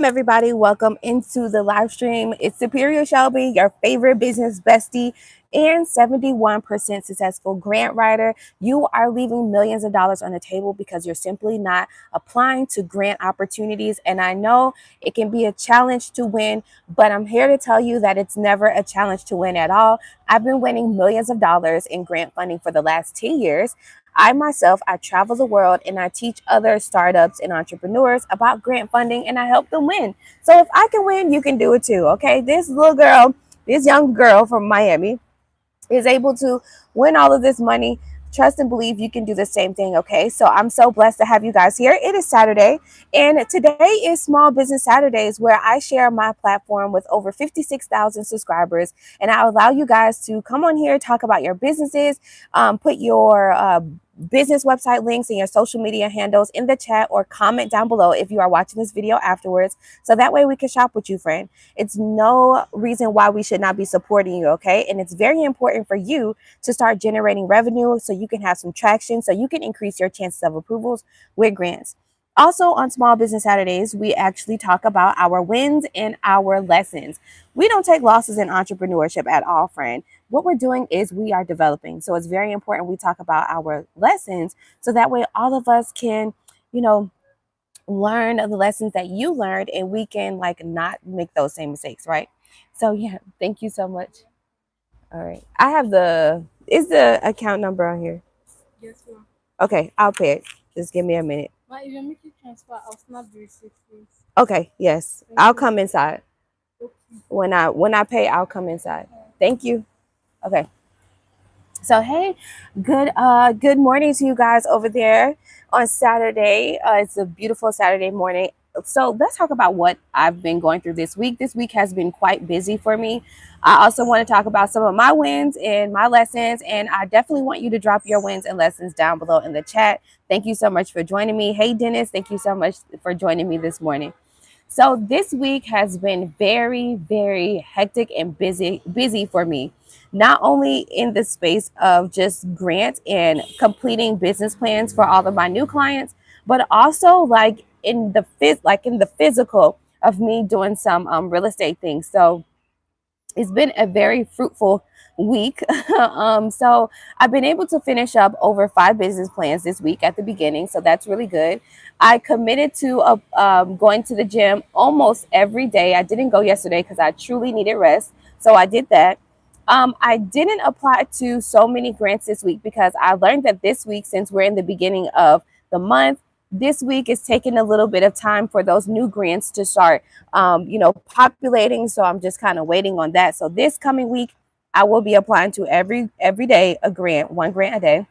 Everybody, welcome into the live stream. It's Superior Shelby, your favorite business bestie and 71% successful grant writer. You are leaving millions of dollars on the table because you're simply not applying to grant opportunities. And I know it can be a challenge to win, but I'm here to tell you that it's never a challenge to win at all. I've been winning millions of dollars in grant funding for the last 10 years. I travel the world and I teach other startups and entrepreneurs about grant funding and I help them win. So if I can win, you can do it too. Okay. This young girl from Miami is able to win all of this money. Trust and believe you can do the same thing. Okay. So I'm so blessed to have you guys here. It is Saturday, and today is Small Business Saturdays, where I share my platform with over 56,000 subscribers. And I allow you guys to come on here, talk about your businesses, put your business website links and your social media handles in the chat, or comment down below if you are watching this video afterwards. So that way we can shop with you, friend. It's no reason why we should not be supporting you, okay? And it's very important for you to start generating revenue so you can have some traction, so you can increase your chances of approvals with grants. Also, on Small Business Saturdays, we actually talk about our wins and our lessons. We don't take losses in entrepreneurship at all, friend. What we're doing is we are developing. So it's very important we talk about our lessons so that way all of us can, you know, learn the lessons that you learned and we can like not make those same mistakes, right? So yeah, thank you so much. All right. Is the account number on here? Yes, ma'am. Okay, I'll pay it. Just give me a minute. Ma, if you're making transfer, I'll snap the receipt, please. Okay, yes. Thank I'll you. come inside. Okay. When I pay, I'll come inside. Thank you. Okay. So hey, good morning to you guys over there on Saturday. It's a beautiful Saturday morning. So let's talk about what I've been going through this week. This week has been quite busy for me. I also want to talk about some of my wins and my lessons, and I definitely want you to drop your wins and lessons down below in the chat. Thank you so much for joining me. Hey Dennis, thank you so much for joining me this morning. So this week has been very, very hectic and busy for me. Not only in the space of just grant and completing business plans for all of my new clients, but also like in the physical of me doing some real estate things. So it's been a very fruitful week. So I've been able to finish up over 5 business plans this week at the beginning. So that's really good. I committed to going to the gym almost every day. I didn't go yesterday because I truly needed rest. So I did that. I didn't apply to so many grants this week because I learned that this week, since we're in the beginning of the month, this week is taking a little bit of time for those new grants to start populating. So I'm just kind of waiting on that. So this coming week, I will be applying to every day a grant, 1 grant a day.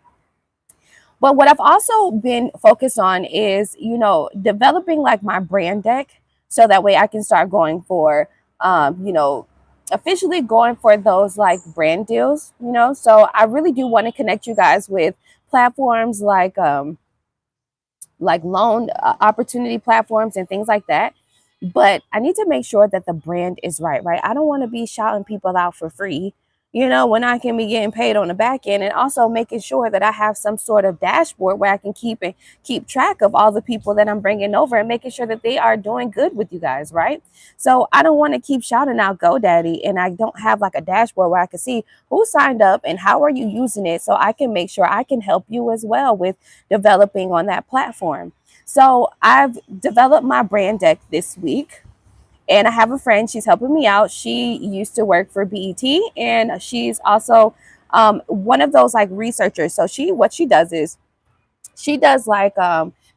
But what I've also been focused on is, developing like my brand deck so that way I can start going for, officially going for those like brand deals, So I really do want to connect you guys with platforms like loan opportunity platforms and things like that. But I need to make sure that the brand is right, right? I don't want to be shouting people out for free, when I can be getting paid on the back end, and also making sure that I have some sort of dashboard where I can keep track of all the people that I'm bringing over and making sure that they are doing good with you guys, right? So I don't want to keep shouting out GoDaddy and I don't have like a dashboard where I can see who signed up and how are you using it, so I can make sure I can help you as well with developing on that platform. So I've developed my brand deck this week. And I have a friend, she's helping me out. She used to work for BET and she's also one of those like researchers. So what she does is she does like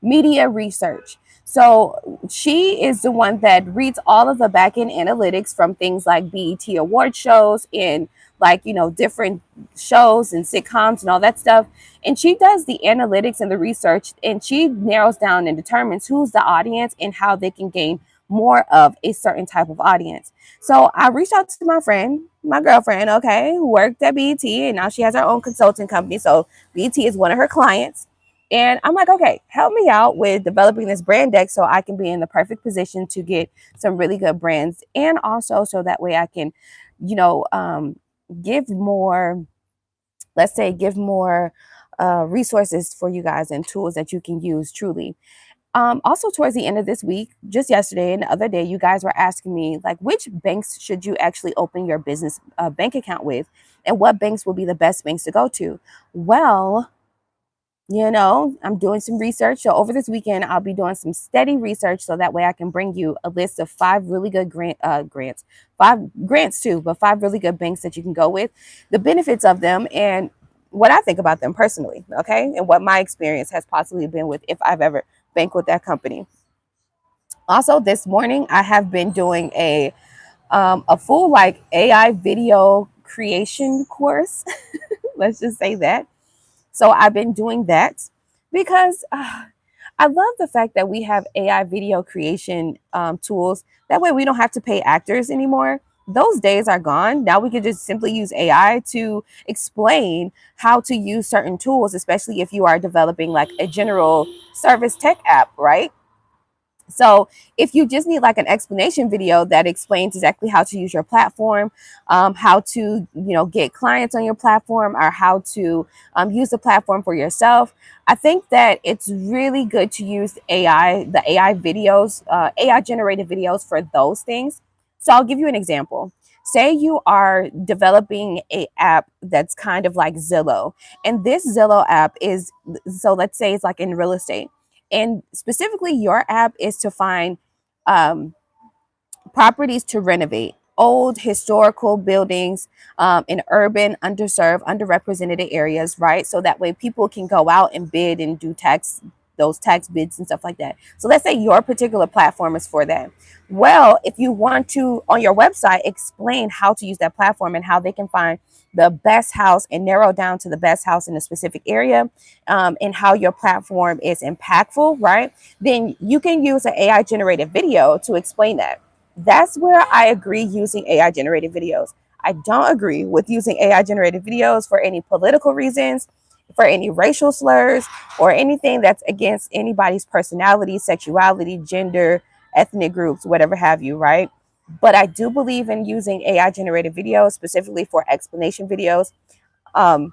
media research. So she is the one that reads all of the back end analytics from things like BET award shows and like, different shows and sitcoms and all that stuff. And she does the analytics and the research, and she narrows down and determines who's the audience and how they can gain more of a certain type of audience. So I reached out to my friend, my girlfriend, okay, who worked at BET, and now she has her own consulting company. So BET is one of her clients. And I'm like, okay, help me out with developing this brand deck so I can be in the perfect position to get some really good brands. And also so that way I can, you know, um, give more, give more resources for you guys and tools that you can use truly. Also, towards the end of this week, just yesterday and the other day, you guys were asking me, like, which banks should you actually open your business bank account with, and what banks will be the best banks to go to? Well, I'm doing some research. So over this weekend, I'll be doing some steady research so that way I can bring you a list of five really good grants, five grants too, but five really good banks that you can go with, the benefits of them, and what I think about them personally, okay? And what my experience has possibly been with if I've ever banked with that company. Also, this morning I have been doing a full like AI video creation course. Let's just say that. So I've been doing that because I love the fact that we have AI video creation tools. That way we don't have to pay actors anymore. Those days are gone. Now we can just simply use AI to explain how to use certain tools, especially if you are developing like a general service tech app, right? So if you just need like an explanation video that explains exactly how to use your platform, how to get clients on your platform, or how to use the platform for yourself, I think that it's really good to use the AI videos, AI generated videos for those things. So I'll give you an example. Say you are developing a app that's kind of like Zillow, and this Zillow app is, so let's say it's like in real estate, and specifically your app is to find um, properties to renovate, old historical buildings in urban, underserved, underrepresented areas, right? So that way people can go out and bid and do those tax bids and stuff like that. So let's say your particular platform is for that. Well, if you want to on your website explain how to use that platform and how they can find the best house and narrow down to the best house in a specific area, and how your platform is impactful, right? Then you can use an AI generated video to explain that. That's where I agree using AI generated videos. I don't agree with using AI generated videos for any political reasons, for any racial slurs, or anything that's against anybody's personality, sexuality, gender, ethnic groups, whatever have you, right? But I do believe in using AI generated videos specifically for explanation videos. Um,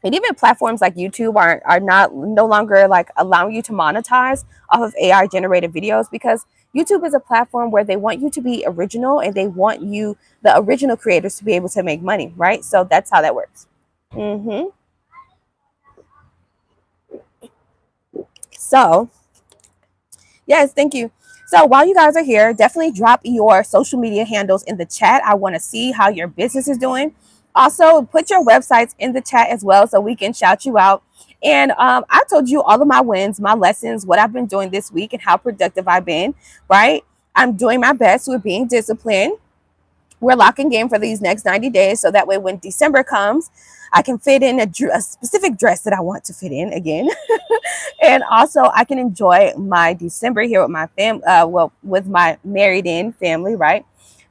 and even platforms like YouTube are not no longer like allowing you to monetize off of AI generated videos, because YouTube is a platform where they want you to be original and they want you, the original creators, to be able to make money, right? So that's how that works. hmm So yes, thank you. So while you guys are here, definitely drop your social media handles in the chat. I want to see how your business is doing. Also, put your websites in the chat as well so we can shout you out. And I told you all of my wins, my lessons, what I've been doing this week, and how productive I've been, right? I'm doing my best with being disciplined. We're locking in for these next 90 days so that way when December comes, I can fit in a specific dress that I want to fit in again. And also I can enjoy my December here with my family, with my married in family, right?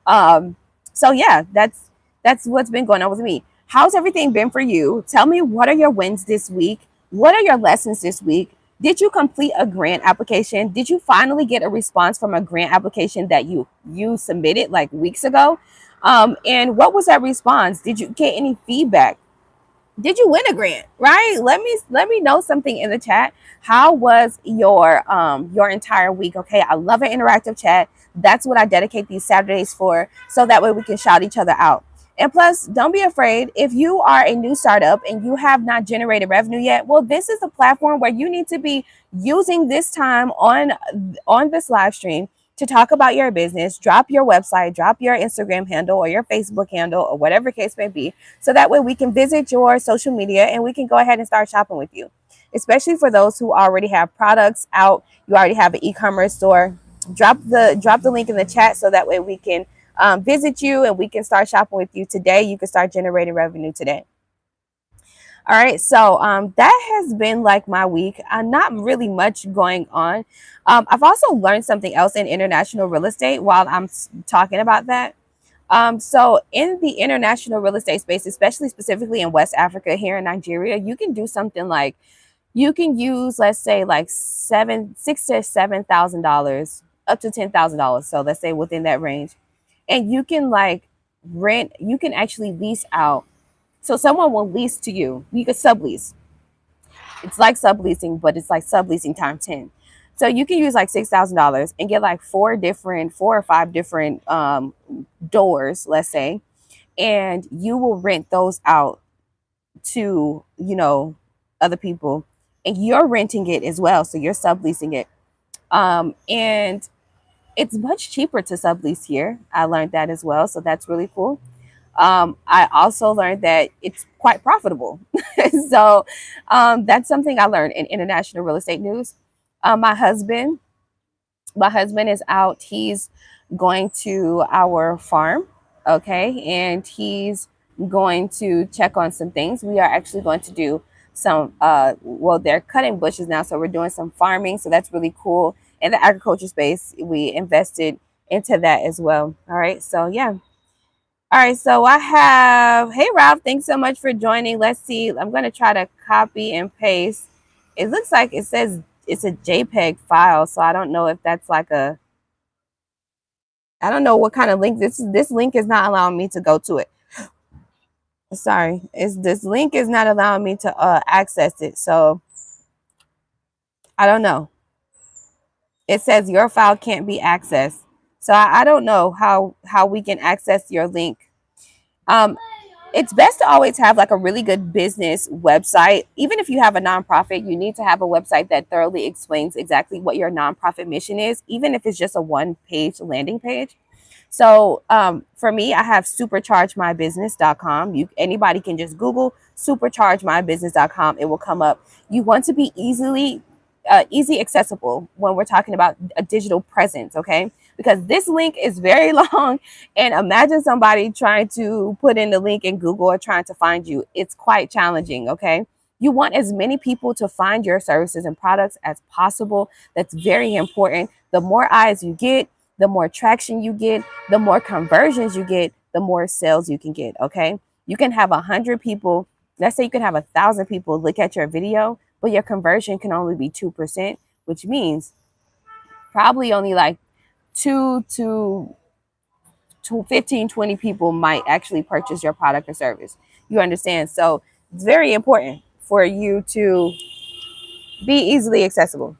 Um, so yeah, that's what's been going on with me. How's everything been for you? Tell me, what are your wins this week? What are your lessons this week? Did you complete a grant application? Did you finally get a response from a grant application that you submitted like weeks ago? And what was that response? Did you get any feedback? Did you win a grant, right? Let me know something in the chat. How was your entire week? Okay, I love an interactive chat. That's what I dedicate these Saturdays for, so that way we can shout each other out. And plus, don't be afraid. If you are a new startup and you have not generated revenue yet, well, this is a platform where you need to be using this time on this live stream to talk about your business. Drop your website, drop your Instagram handle or your Facebook handle or whatever case may be, so that way we can visit your social media and we can go ahead and start shopping with you. Especially for those who already have products out, you already have an e-commerce store. Drop the link in the chat so that way we can visit you and we can start shopping with you today. You can start generating revenue today. All right, so that has been like my week. Not really much going on. I've also learned something else in international real estate while I'm talking about that. So in the international real estate space, especially specifically in West Africa, here in Nigeria, you can do something like, you can use, let's say, like $6,000 to $7,000, up to $10,000. So let's say within that range, and you can like rent. You can actually lease out. So someone will lease to you. You could sublease. It's like subleasing, but it's like subleasing times 10. So you can use like $6,000 and get like four or five different doors, let's say, and you will rent those out to, other people, and you're renting it as well. So you're subleasing it. And it's much cheaper to sublease here. I learned that as well. So that's really cool. I also learned that it's quite profitable. So that's something I learned in international real estate news. My husband is out. He's going to our farm, okay, and he's going to check on some things. We are actually going to do some well, they're cutting bushes now, so we're doing some farming, so that's really cool. In the agriculture space, we invested into that as well. All right, so yeah. All right, so I have, hey Ralph, thanks so much for joining. Let's see, I'm going to try to copy and paste. It looks like it says it's a JPEG file, so I don't know if that's like I don't know what kind of link this link is not allowing me to go to it. Sorry, is this link is not allowing me to access it. So I don't know. It says your file can't be accessed. So I don't know how we can access your link. Um, it's best to always have like a really good business website. Even if you have a nonprofit, you need to have a website that thoroughly explains exactly what your nonprofit mission is, even if it's just a one-page landing page. So for me, I have superchargemybusiness.com. Anybody can just Google superchargemybusiness.com. It will come up. You want to be easy accessible when we're talking about a digital presence, okay? Because this link is very long, and imagine somebody trying to put in the link in Google or trying to find you. It's quite challenging, okay? You want as many people to find your services and products as possible. That's very important. The more eyes you get, the more traction you get, the more conversions you get, the more sales you can get. Okay. You can have 100 people, let's say you can have 1,000 people look at your video, but your conversion can only be 2%, which means probably only like 2 to 15, 20 people might actually purchase your product or service. You understand? So it's very important for you to be easily accessible.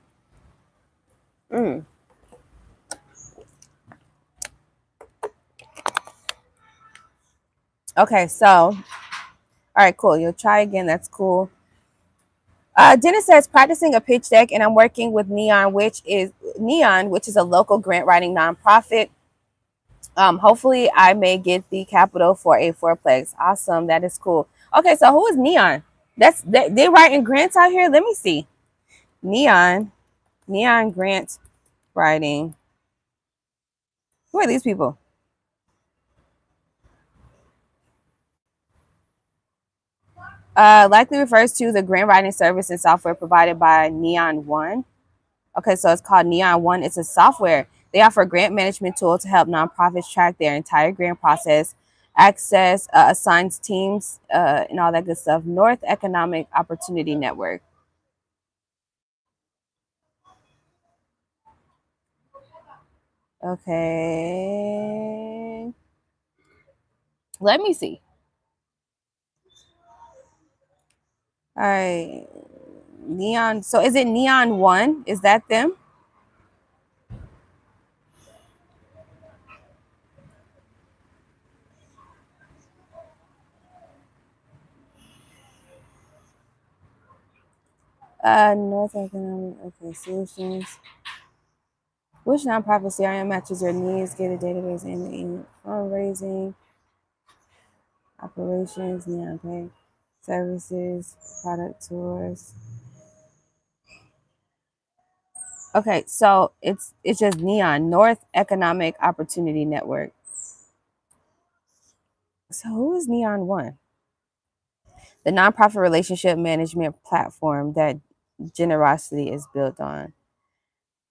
Mm. Okay, so all right, cool. You'll try again. That's cool. Dennis says practicing a pitch deck, and I'm working with Neon, which is a local grant writing nonprofit. Hopefully, I may get the capital for a fourplex. Awesome, that is cool. Okay, so who is Neon? They writing grants out here. Let me see. Neon grant writing. Who are these people? Likely refers to the grant writing service and software provided by Neon One. Okay, so it's called Neon One. It's a software. They offer a grant management tool to help nonprofits track their entire grant process, access assigns teams, and all that good stuff. North Economic Opportunity Network. Okay. Let me see. All right. Neon. So is it Neon One? Is that them? North Economic. Okay, solutions. Which nonprofit CRM matches your needs? Get a database and fundraising, operations, Neon Pay, services, product tours. Okay, so it's just Neon, North Economic Opportunity Network. So who is Neon One? The nonprofit relationship management platform that generosity is built on.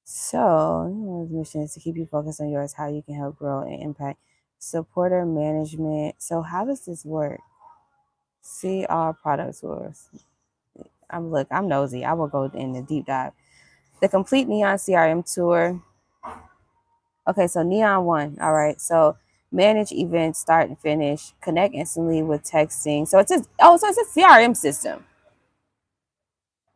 So, the mission is to keep you focused on yours, how you can help grow and impact. Supporter management. So, how does this work? See all product tours. I'm nosy. I will go in the deep dive. The complete Neon CRM tour. Okay, so Neon One. All right. So manage events, start and finish, connect instantly with texting. So it's a CRM system.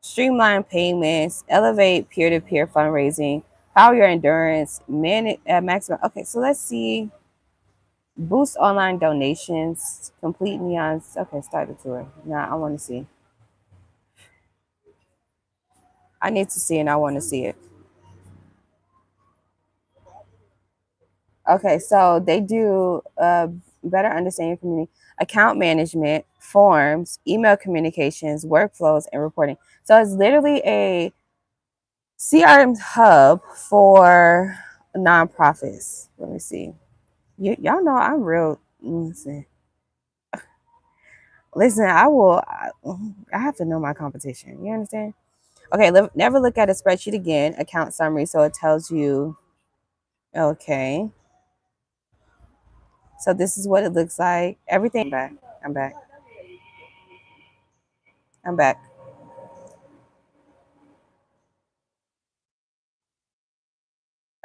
streamline payments, elevate peer-to-peer fundraising, power your endurance, manage maximum. Okay, so let's see. Boost online donations, complete neons. Okay, start the tour. Now I want to see. I need to see and I want to see it. Okay, so they do better understand your community, account management, forms, email communications, workflows, and reporting. So it's literally a CRM hub for nonprofits. Let me see. Y'all know I'm real. Listen, I have to know my competition. You understand? Okay, never look at a spreadsheet again. Account summary. So it tells you, okay, so this is what it looks like. Everything. Back. I'm back. I'm back.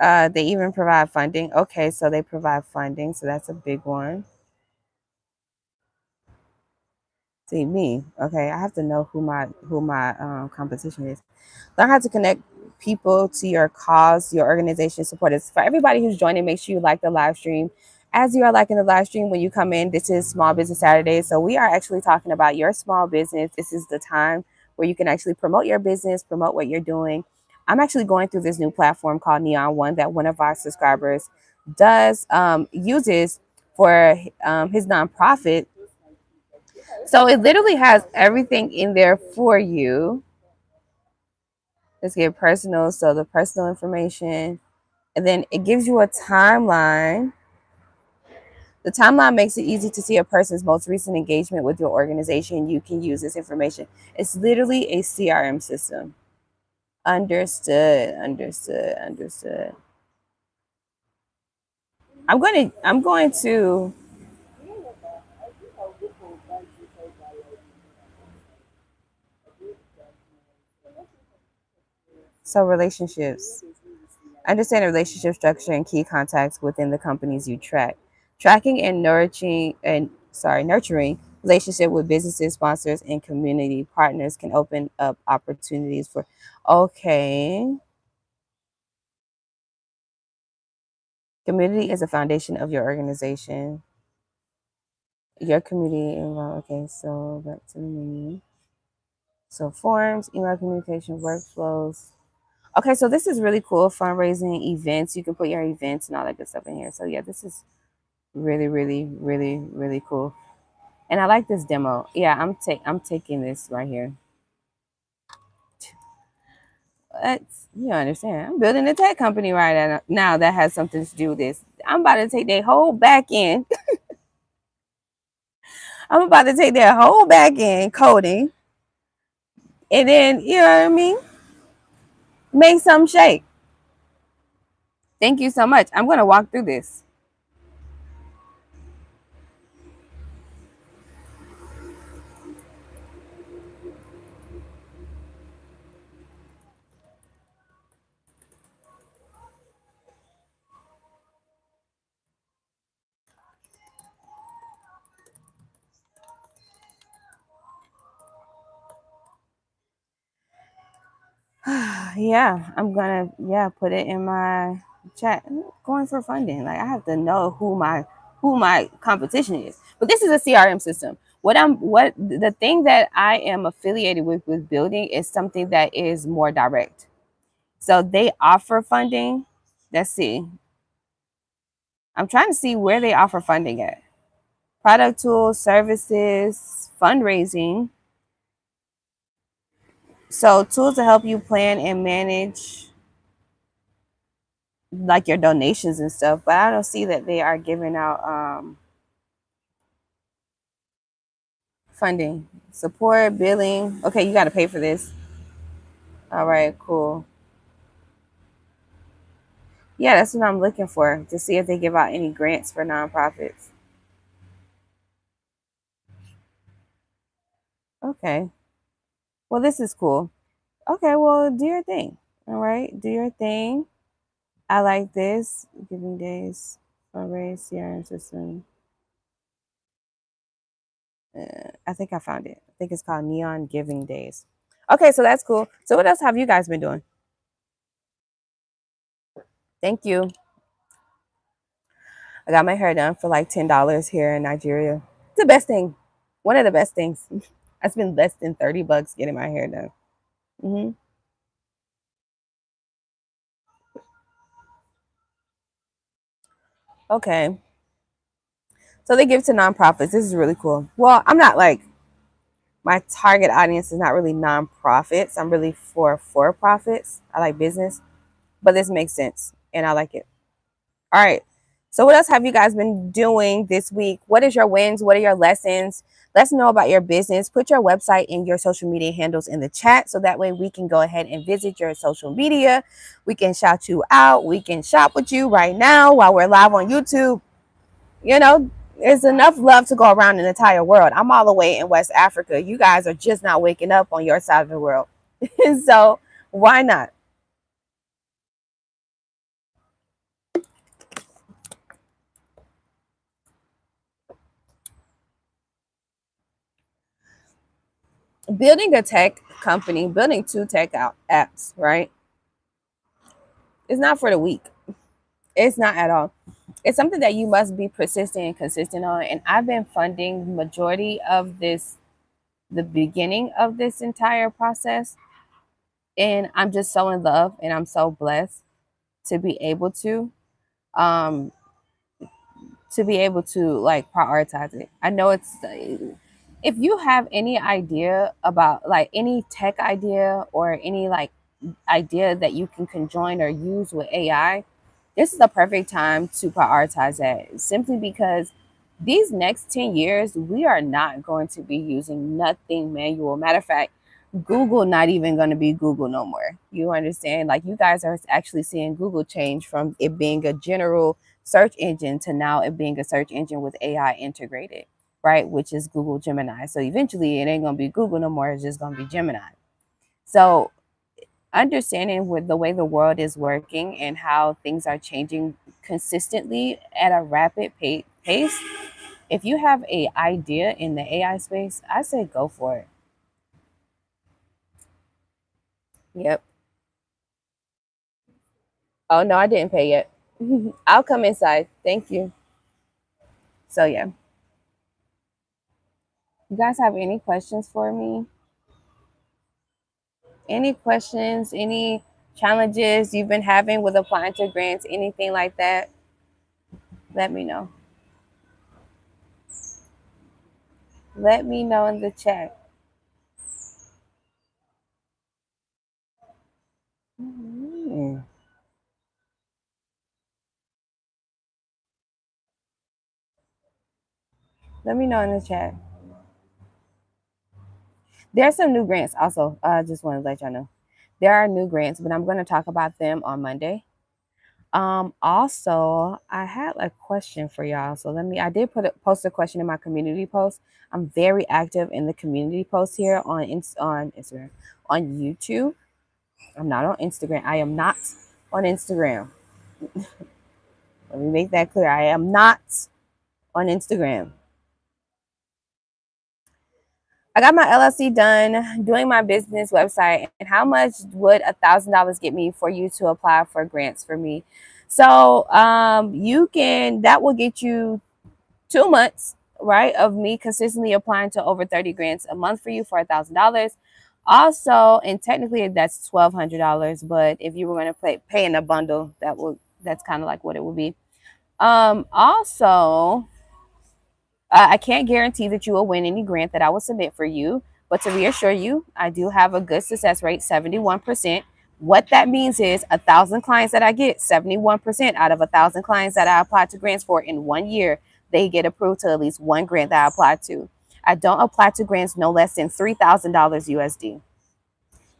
They even provide funding. Okay, so they provide funding. So that's a big one. See me. Okay, I have to know who my competition is. Learn how to connect people to your cause, your organization supporters. For everybody who's joining, make sure you like the live stream. As you are liking the live stream, when you come in, this is Small Business Saturday. So we are actually talking about your small business. This is the time where you can actually promote your business, promote what you're doing. I'm actually going through this new platform called Neon One that one of our subscribers does uses for his nonprofit. So it literally has everything in there for you. Let's get personal. So the personal information, and then it gives you a timeline. The timeline makes it easy to see a person's most recent engagement with your organization. You can use this information. It's literally a CRM system. Understood, understood, understood. I'm going to so relationships. Understand the relationship structure and key contacts within the companies you track. Tracking and nurturing relationship with businesses, sponsors, and community partners can open up opportunities for. Okay, community is a foundation of your organization. Your community involved. Okay, so back to the menu. So forms, email communication, workflows. Okay, so this is really cool. Fundraising, events. You can put your events and all that good stuff in here. So yeah, this is really, really, really, really cool. And I like this demo. Yeah, I'm taking this right here. You understand. I'm building a tech company right now that has something to do with this. I'm about to take their whole back end. I'm about to take their whole back end coding and then, you know what I mean? Make some shake. Thank you so much. I'm gonna walk through this. Yeah, I'm gonna put it in my chat. I'm going for funding. Like I have to know who my competition is. But this is a CRM system. What the thing that I am affiliated with building is something that is more direct. So they offer funding. Let's see. I'm trying to see where they offer funding at. Product tools, services, fundraising. So tools to help you plan and manage like your donations and stuff, but I don't see that they are giving out funding. Support, billing. Okay, you got to pay for this. All right, cool. Yeah, that's what I'm looking for to see if they give out any grants for nonprofits. Okay. Well, this is cool. Okay, well, do your thing. All right, do your thing. I like this. Giving days, fundraise, CRM system. I think I found it. I think it's called Neon Giving Days. Okay, so that's cool. So what else have you guys been doing? Thank you. I got my hair done for like $10 here in Nigeria. It's the best thing. One of the best things. I spent less than $30 getting my hair done. hmm Okay. So they give to nonprofits. This is really cool. Well, I'm not like my target audience is not really nonprofits. I'm really for profits. I like business, but this makes sense and I like it. All right. So what else have you guys been doing this week? What is your wins? What are your lessons? Let's know about your business. Put your website and your social media handles in the chat so that way we can go ahead and visit your social media. We can shout you out. We can shop with you right now while we're live on YouTube. You know, there's enough love to go around in the entire world. I'm all the way in West Africa. You guys are just not waking up on your side of the world. So why not? Building a tech company, building two tech out apps, right? It's not for the weak. It's not at all. It's something that you must be persistent and consistent on. And I've been funding majority of this, the beginning of this entire process. And I'm just so in love and I'm so blessed to be able um to like prioritize it. I know it's if you have any idea about like any tech idea or any like idea that you can conjoin or use with AI, this is the perfect time to prioritize that simply because these next 10 years, we are not going to be using nothing manual. Matter of fact, Google not even going to be Google no more. You understand? Like you guys are actually seeing Google change from it being a general search engine to now it being a search engine with AI integrated, right? Which is Google Gemini. So eventually it ain't going to be Google no more. It's just going to be Gemini. So understanding with the way the world is working and how things are changing consistently at a rapid pace, if you have a idea in the AI space, I say go for it. Yep. Oh no, I didn't pay yet. I'll come inside. Thank you. So yeah. You guys have any questions for me? Any questions? Any challenges you've been having with applying to grants? Anything like that? Let me know. Let me know in the chat. Mhm. Let me know in the chat. There's some new grants also. I just want to let y'all know. There are new grants, but I'm going to talk about them on Monday. Also, I had a question for y'all. So I did post a question in my community post. I'm very active in the community post here on on Instagram, on YouTube. I'm not on Instagram. I am not on Instagram. Let me make that clear. I am not on Instagram. I got my LLC done, doing my business website, and how much would $1,000 get me for you to apply for grants for me? So you can that will get you 2 months, right, of me consistently applying to over 30 grants a month for you for $1,000. Also, and technically that's $1,200, but if you were going to pay in a bundle, that's kind of like what it would be. Also, I can't guarantee that you will win any grant that I will submit for you, but to reassure you, I do have a good success rate, 71%. What that means is 1,000 clients that I get, 71% out of 1,000 clients that I apply to grants for in 1 year, they get approved to at least one grant that I apply to. I don't apply to grants no less than $3,000 USD.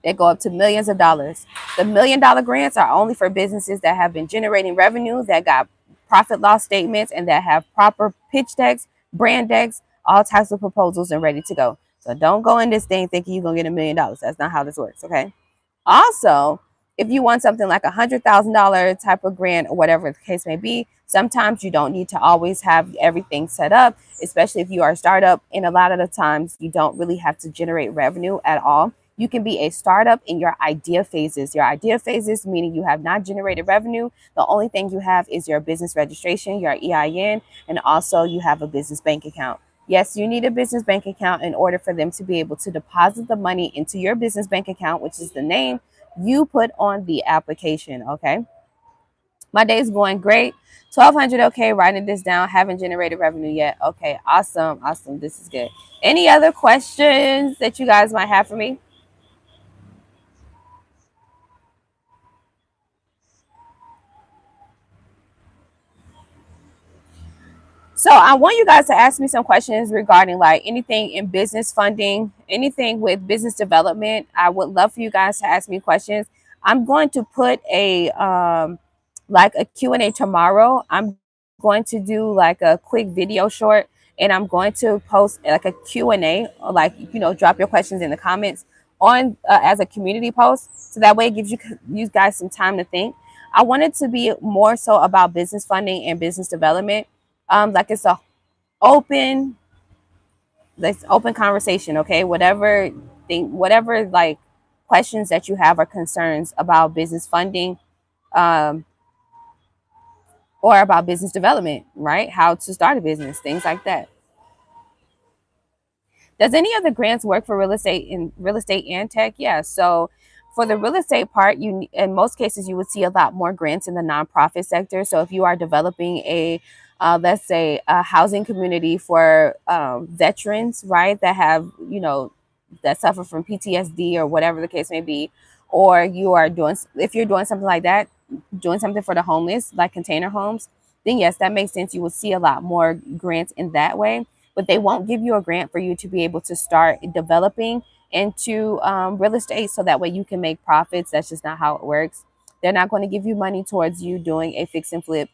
They go up to millions of dollars. The $1 million grants are only for businesses that have been generating revenue, that got profit loss statements, and that have proper pitch decks, brand decks, all types of proposals and ready to go. So don't go in this thing thinking you're going to get $1 million. That's not how this works, okay? Also, if you want something like $100,000 type of grant or whatever the case may be, sometimes you don't need to always have everything set up, especially if you are a startup. And a lot of the times you don't really have to generate revenue at all. You can be a startup in your idea phases. Your idea phases meaning you have not generated revenue. The only thing you have is your business registration, your EIN, and also you have a business bank account. Yes, you need a business bank account in order for them to be able to deposit the money into your business bank account, which is the name you put on the application. Okay. My day's going great. 1200. Okay. Writing this down. Haven't generated revenue yet. Okay. Awesome. Awesome. This is good. Any other questions that you guys might have for me? So I want you guys to ask me some questions regarding like anything in business funding, anything with business development. I would love for you guys to ask me questions. I'm going to put a like a Q&A tomorrow. I'm going to do like a quick video short, and I'm going to post like a Q&A, like drop your questions in the comments on as a community post, so that way it gives you guys some time to think. I want it to be more so about business funding and business development, like it's a open let's open conversation. Okay, whatever like questions that you have or concerns about business funding, um or about business development, right? How to start a business, things like that. Does any of the grants work for real estate and tech? Yeah. So for the real estate part, you in most cases you would see a lot more grants in the nonprofit sector. So if you are developing a let's say a housing community for veterans, right, that have that suffer from PTSD or whatever the case may be, or you are doing if you're doing something like that, doing something for the homeless like container homes, then yes, that makes sense. You will see a lot more grants in that way, but they won't give you a grant for you to be able to start developing into real estate so that way you can make profits. That's just not how it works. They're not going to give you money towards you doing a fix and flip,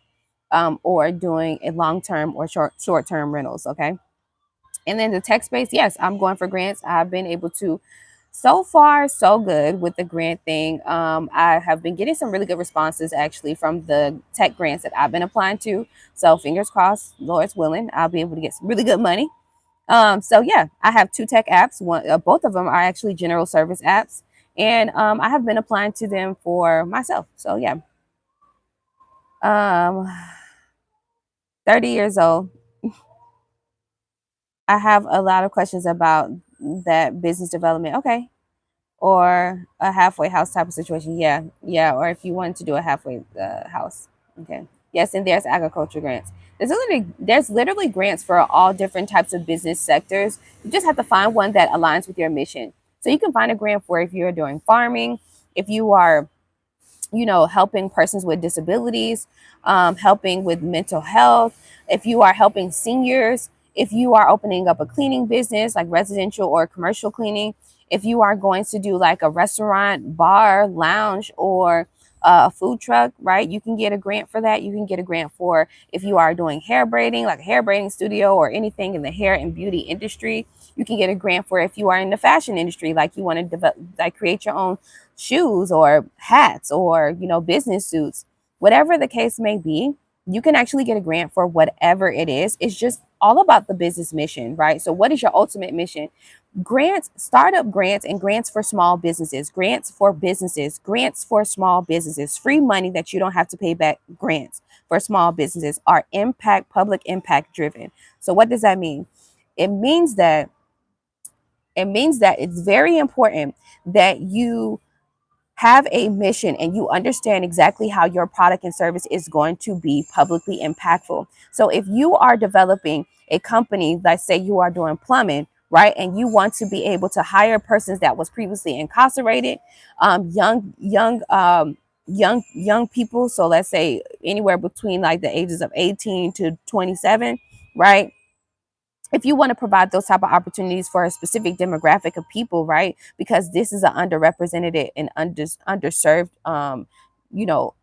or doing a long term or short term rentals. Okay. And then the tech space, yes, I'm going for grants. I've been able to, so far, so good with the grant thing. I have been getting some really good responses actually from the tech grants that I've been applying to. So fingers crossed, Lord's willing, I'll be able to get some really good money. So yeah, I have two tech apps. Both of them are actually general service apps, and I have been applying to them for myself. So yeah, um, 30 years old. I have a lot of questions about that business development. Okay, or a halfway house type of situation. Yeah, yeah. Or if you wanted to do a halfway house. Okay. Yes, and there's agriculture grants. There's literally grants for all different types of business sectors. You just have to find one that aligns with your mission. So you can find a grant for if you're doing farming, if you are helping persons with disabilities, helping with mental health, if you are helping seniors, if you are opening up a cleaning business like residential or commercial cleaning, if you are going to do like a restaurant, bar, lounge, or a food truck, right? You can get a grant for that. You can get a grant for if you are doing hair braiding, like a hair braiding studio or anything in the hair and beauty industry. You can get a grant for if you are in the fashion industry, like you want to develop, like create your own shoes or hats or business suits, whatever the case may be. You can actually get a grant for whatever it is. It's just all about the business mission, right? So what is your ultimate mission? Grants, startup grants, and grants for small businesses, grants for businesses, grants for small businesses, free money that you don't have to pay back. Grants for small businesses are public impact driven. So what does that mean? It means that it's very important that you have a mission and you understand exactly how your product and service is going to be publicly impactful. So if you are developing a company, let's say you are doing plumbing, right, and you want to be able to hire persons that was previously incarcerated, young people, so let's say anywhere between like the ages of 18 to 27, right? If you want to provide those type of opportunities for a specific demographic of people, right, because this is an underrepresented and underserved you know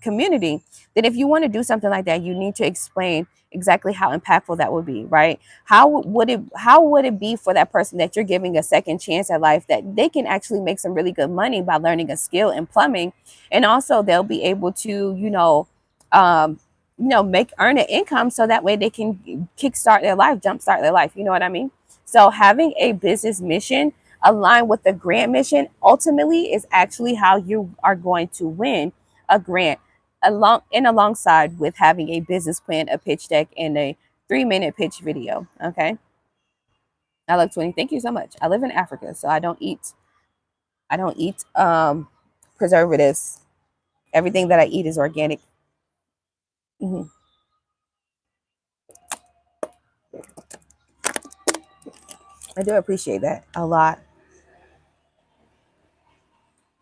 community, then if you want to do something like that, you need to explain exactly how impactful that would be, right? How would it be for that person that you're giving a second chance at life, that they can actually make some really good money by learning a skill in plumbing, and also they'll be able to um make earn an income, so that way they can kickstart their life, jumpstart their life, you know what I mean? So having a business mission, align with the grant mission ultimately is actually how you are going to win a grant alongside with having a business plan, a pitch deck, and a 3-minute pitch video. Okay. I love 20. Thank you so much. I live in Africa, so I don't eat preservatives. Everything that I eat is organic. Hmm. I do appreciate that a lot.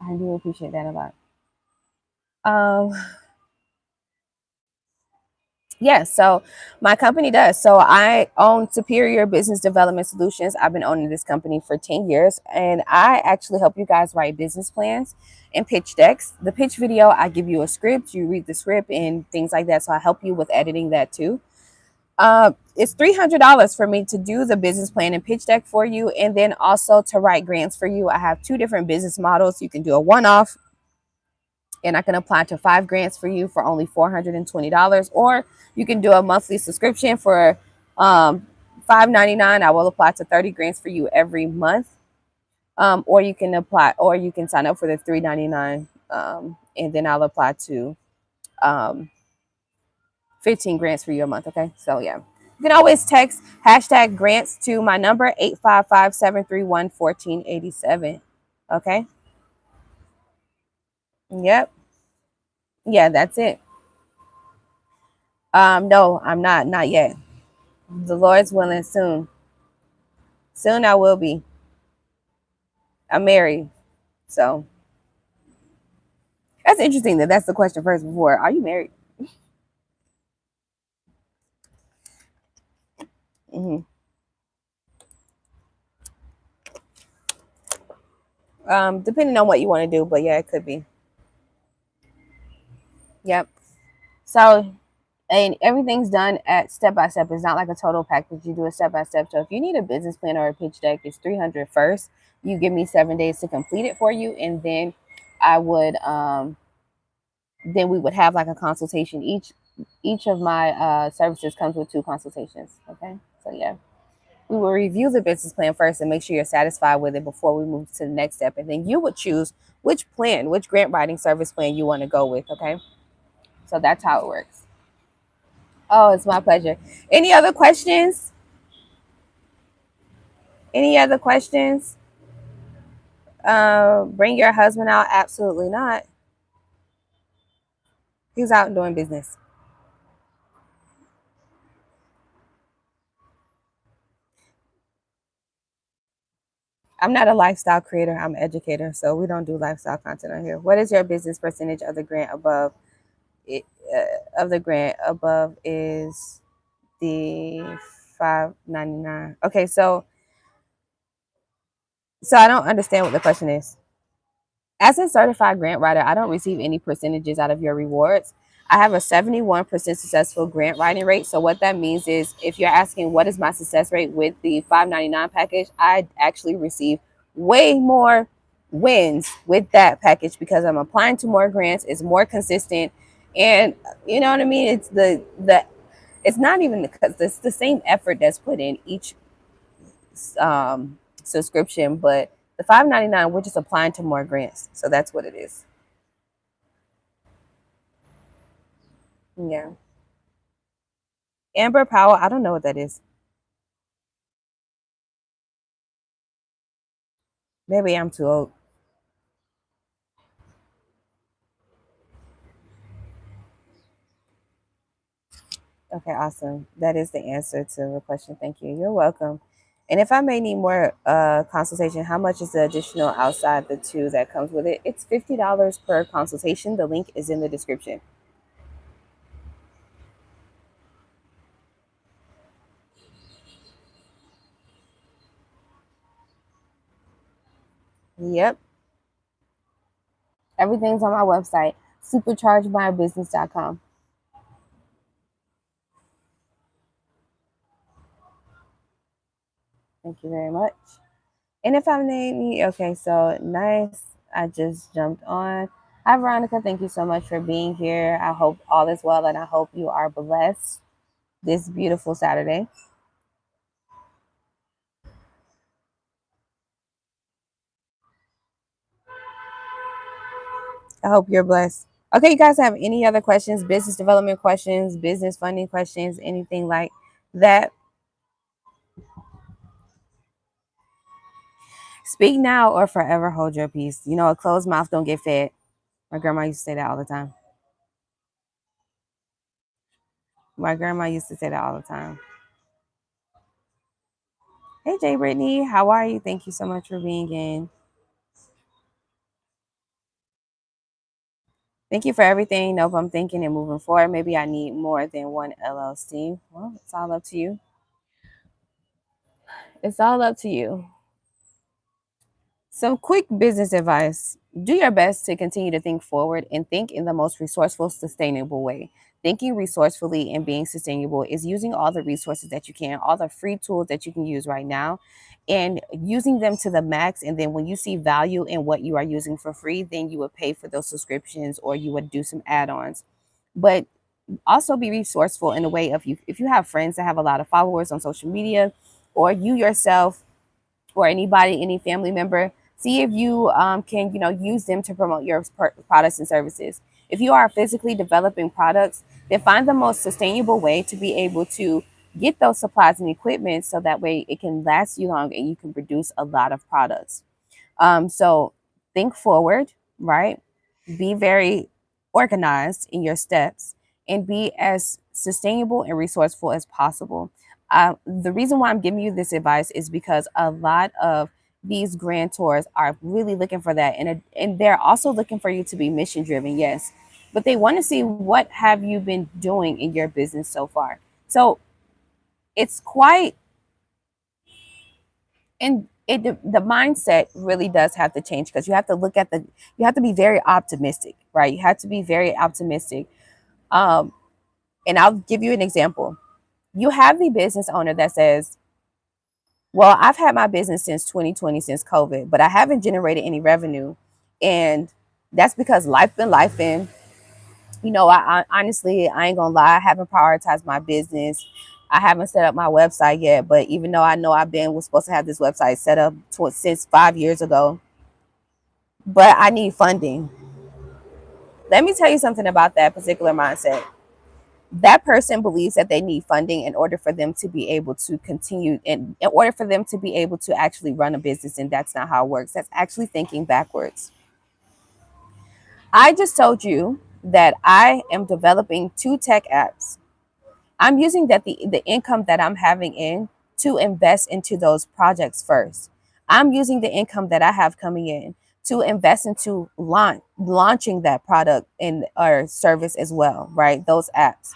I do appreciate that a lot. Um, yes, so my company does. So I own Superior Business Development Solutions. I've been owning this company for 10 years, and I actually help you guys write business plans and pitch decks. The pitch video, I give you a script, you read the script and things like that. So I help you with editing that too. It's $300 for me to do the business plan and pitch deck for you, and then also to write grants for you. I have two different business models. You can do a one-off, and I can apply to 5 grants for you for only $420, or you can do a monthly subscription for $5.99. I will apply to 30 grants for you every month, or you can apply, or you can sign up for the $3.99, and then I'll apply to um, 15 grants for you a month. Okay, so yeah. You can always text hashtag grants to my number 855-731-1487. Okay. Yep. Yeah, that's it. No, I'm not yet. The Lord's willing, soon. Soon I will be. I'm married. So that's interesting that that's the question first before. Are you married? Hmm. Depending on what you want to do, but yeah, it could be. Yep. So, and everything's done at step by step. It's not like a total package. You do a step by step. So if you need a business plan or a pitch deck, it's 300 first. You give me 7 days to complete it for you, and then I would then we would have like a consultation. Each of my services comes with 2 consultations. Okay, so yeah, we will review the business plan first and make sure you're satisfied with it before we move to the next step, and then you would choose which grant writing service plan you want to go with. Okay, so that's how it works. Oh, it's my pleasure. Any other questions? Any other questions? Bring your husband out? Absolutely not. He's out doing business. I'm not a lifestyle creator. I'm an educator, so we don't do lifestyle content on here. What is your business percentage of the grant above? It, of the grant above is the 599. Okay, so I don't understand what the question is. As a certified grant writer, I don't receive any percentages out of your rewards. I have a 71% successful grant writing rate. So what that means is if you're asking what is my success rate with the 599 package, I actually receive way more wins with that package because I'm applying to more grants, it's more consistent, and you know what I mean? It's the it's not even because it's the same effort that's put in each subscription, but the 599 we're just applying to more grants, so that's what it is. Yeah. Amber Powell, I don't know what that is. Maybe I'm too old. Okay, awesome. That is the answer to the question. Thank you. You're welcome. And if I may need more consultation, how much is the additional outside the 2 that comes with it? It's $50 per consultation. The link is in the description. Yep. Everything's on my website, superchargemybusiness.com. Thank you very much. And if I may need, okay, so nice. I just jumped on. Hi, Veronica. Thank you so much for being here. I hope all is well and I hope you are blessed this beautiful Saturday. I hope you're blessed. Okay, you guys have any other questions, business development questions, business funding questions, anything like that? Speak now or forever hold your peace. You know, a closed mouth don't get fed. My grandma used to say that all the time. My grandma used to say that all the time. Hey, Jay Brittany, how are you? Thank you so much for being in. Thank you for everything. Nope, I'm thinking and moving forward. Maybe I need more than one LLC. Well, it's all up to you. It's all up to you. Some quick business advice. Do your best to continue to think forward and think in the most resourceful, sustainable way. Thinking resourcefully and being sustainable is using all the resources that you can, all the free tools that you can use right now, and using them to the max. And then when you see value in what you are using for free, then you would pay for those subscriptions or you would do some add ons. But also be resourceful in the way of you. If you have friends that have a lot of followers on social media, or you yourself or anybody, any family member, see if you can, use them to promote your products and services. If you are physically developing products, then find the most sustainable way to be able to get those supplies and equipment so that way it can last you long and you can produce a lot of products. So think forward, right? Be very organized in your steps and be as sustainable and resourceful as possible. The reason why I'm giving you this advice is because a lot of these grantors are really looking for that, and they're also looking for you to be mission driven, yes, but they want to see what have you been doing in your business so far. So it's quite, and the mindset really does have to change because you have to look at you have to be very optimistic, right? You have to be very optimistic. um and I'll give you an example. You have the business owner that says, well, I've had my business since 2020, since COVID, but I haven't generated any revenue. And that's because life been life in. I honestly, I ain't gonna lie, I haven't prioritized my business. I haven't set up my website yet, but even though I know was supposed to have this website set up since 5 years ago, but I need funding. Let me tell you something about that particular mindset. That person believes that they need funding in order for them to be able to continue, in order for them to be able to actually run a business, and that's not how it works. That's actually thinking backwards. I just told you that I am developing 2 tech apps. I'm using the income that I'm having in to invest into those projects first. I'm using the income that I have coming in to invest into launching that product and or service as well, right? Those apps.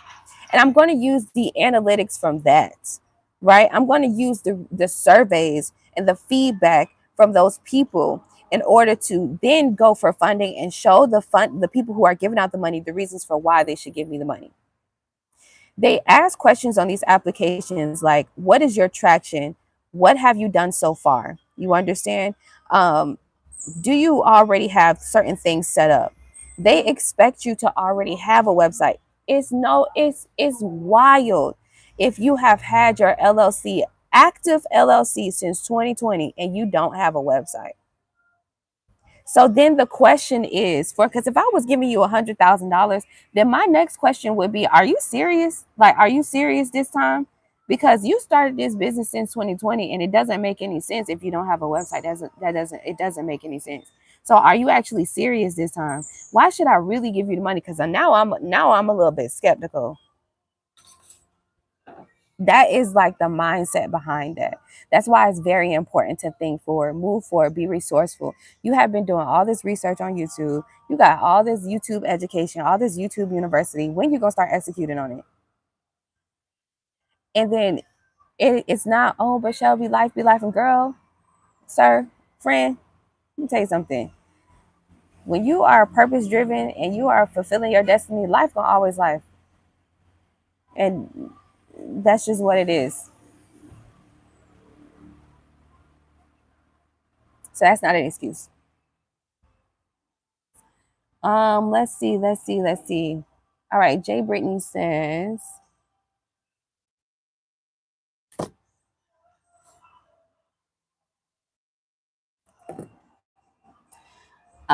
And I'm going to use the analytics from that, right? I'm going to use the surveys and the feedback from those people in order to then go for funding and show the people who are giving out the money the reasons for why they should give me the money. They ask questions on these applications like, what is your traction? What have you done so far? You understand? Um, do you already have certain things set up? They expect you to already have a website. It's wild. If you have had your LLC, active LLC, since 2020 and you don't have a website. So then the question is, because if I was giving you $100,000, then my next question would be, are you serious? Like, are you serious this time? Because you started this business since 2020 and it doesn't make any sense if you don't have a website. It doesn't make any sense. So are you actually serious this time? Why should I really give you the money? Because now I'm a little bit skeptical. That is like the mindset behind that. That's why it's very important to think forward, move forward, be resourceful. You have been doing all this research on YouTube. You got all this YouTube education, all this YouTube university. When you gonna start executing on it? And then it's not, oh, but Shelby, life be life, and girl, sir, friend, let me tell you something. When you are purpose driven and you are fulfilling your destiny, life gonna always life. And that's just what it is. So that's not an excuse. Let's see. All right, Jay Brittany says,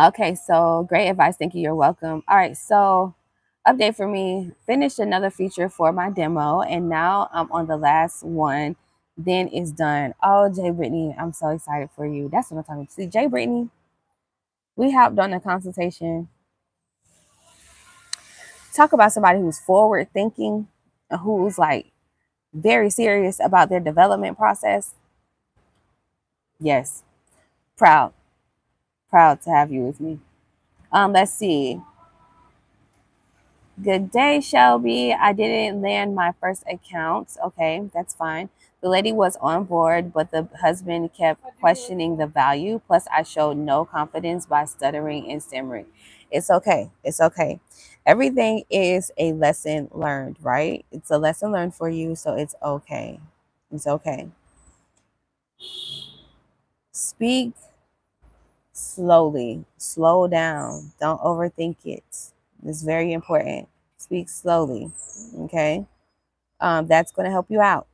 Okay, so great advice. Thank you. You're welcome. All right, so update for me. Finished another feature for my demo, and now I'm on the last one. Then it's done. Oh, Jay Brittany, I'm so excited for you. That's what I'm talking about. See, Jay Brittany, we helped on the consultation. Talk about somebody who's forward thinking, who's like very serious about their development process. Yes, proud, proud to have you with me. Let's see. Good day, Shelby. I didn't land my first account. Okay, that's fine. The lady was on board, but the husband kept questioning the value. Plus, I showed no confidence by stuttering and stammering. It's okay. It's okay. Everything is a lesson learned, right? It's a lesson learned for you, so it's okay. It's okay. Speak slowly. Slow down. Don't overthink it. It's very important. Speak slowly. Okay. That's going to help you out.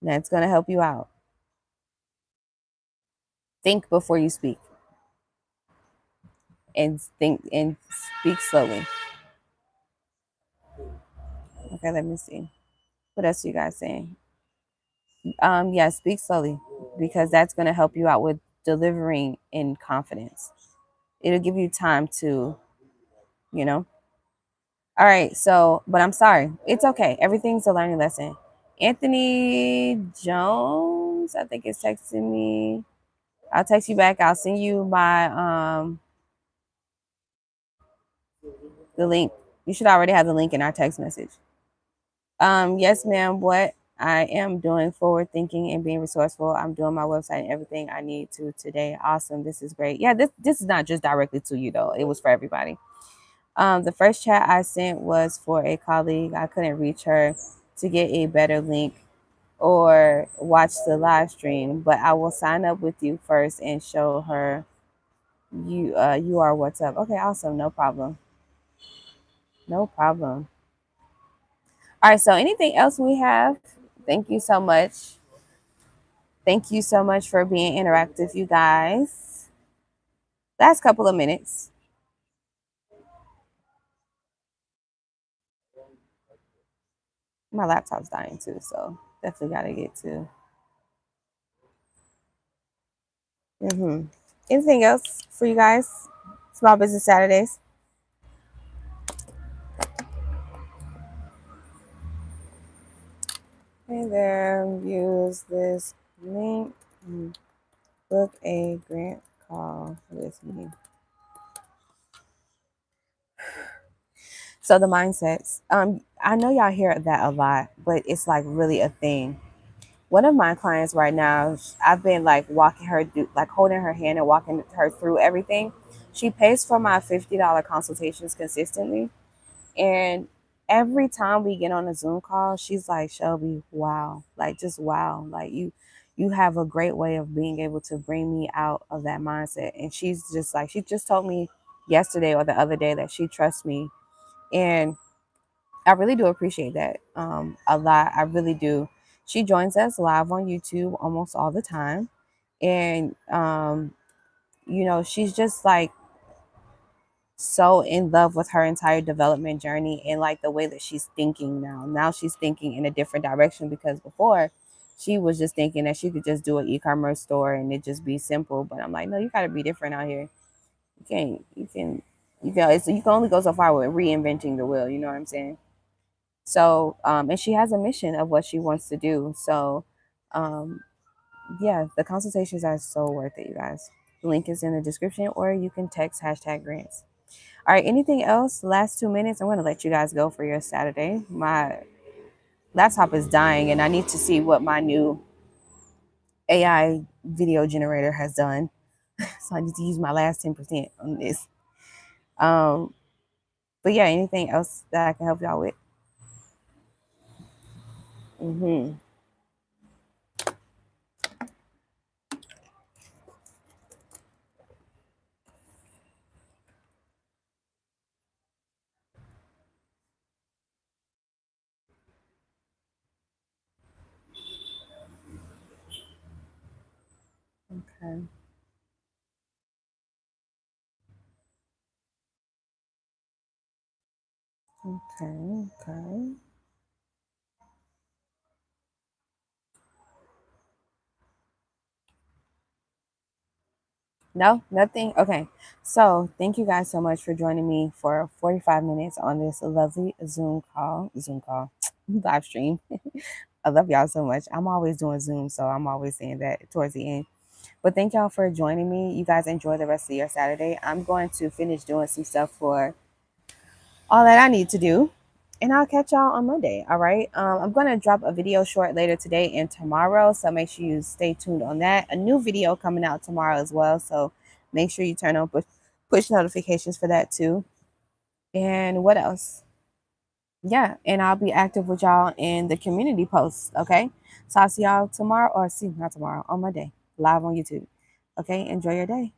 That's going to help you out. Think before you speak and think and speak slowly. Okay, let me see. What else are you guys saying? Yeah, speak slowly because that's going to help you out with delivering in confidence. It'll give you time to, you know. All right, so, but I'm sorry. It's okay. Everything's a learning lesson. Anthony Jones, I think, is texting me. I'll text you back. I'll send you my the link. You should already have the link in our text message. Yes, ma'am. What I am doing forward thinking and being resourceful. I'm doing my website and everything I need to today. Awesome. This is great. Yeah, this is not just directly to you though. It was for everybody. The first chat I sent was for a colleague. I couldn't reach her to get a better link or watch the live stream, but I will sign up with you first and show her you are what's up. Okay, awesome. No problem. No problem. All right, so anything else we have? Thank you so much. Thank you so much for being interactive, you guys. Last couple of minutes. My laptop's dying too, so definitely got to get to. Anything else for you guys? Small Business Saturdays. Hey there, use this link. Book a grant call with me. So the mindsets. I know y'all hear that a lot, but it's like really a thing. One of my clients right now, I've been like walking her through, like holding her hand and walking her through everything. She pays for my $50 consultations consistently. And every time we get on a Zoom call, she's like, Shelby, wow. Like just wow. Like you have a great way of being able to bring me out of that mindset. And she's just like, she just told me yesterday or the other day that she trusts me. And I really do appreciate that a lot. I really do. She joins us live on YouTube almost all the time. And, she's just like so in love with her entire development journey and like the way that she's thinking now. Now she's thinking in a different direction because before she was just thinking that she could just do an e-commerce store and it just be simple. But I'm like, no, you got to be different out here. You can only go so far with reinventing the wheel. You know what I'm saying? So, and she has a mission of what she wants to do. So, um, yeah, the consultations are so worth it, you guys. The link is in the description, or you can text #grants. All right, anything else? Last 2 minutes. I'm going to let you guys go for your Saturday. My laptop is dying, and I need to see what my new AI video generator has done. So I need to use my last 10% on this. Um, but yeah, anything else that I can help y'all with? Mm-hmm. Okay. Okay, okay. No, nothing. Okay. So thank you guys so much for joining me for 45 minutes on this lovely Zoom call, live stream. I love y'all so much. I'm always doing Zoom, so I'm always saying that towards the end. But thank y'all for joining me. You guys enjoy the rest of your Saturday. I'm going to finish doing some stuff for all that I need to do. And I'll catch y'all on Monday. All right. I'm going to drop a video short later today and tomorrow. So make sure you stay tuned on that. A new video coming out tomorrow as well. So make sure you turn on push notifications for that too. And what else? Yeah. And I'll be active with y'all in the community posts. Okay. So I'll see y'all tomorrow, or see, not tomorrow, on Monday, live on YouTube. Okay. Enjoy your day.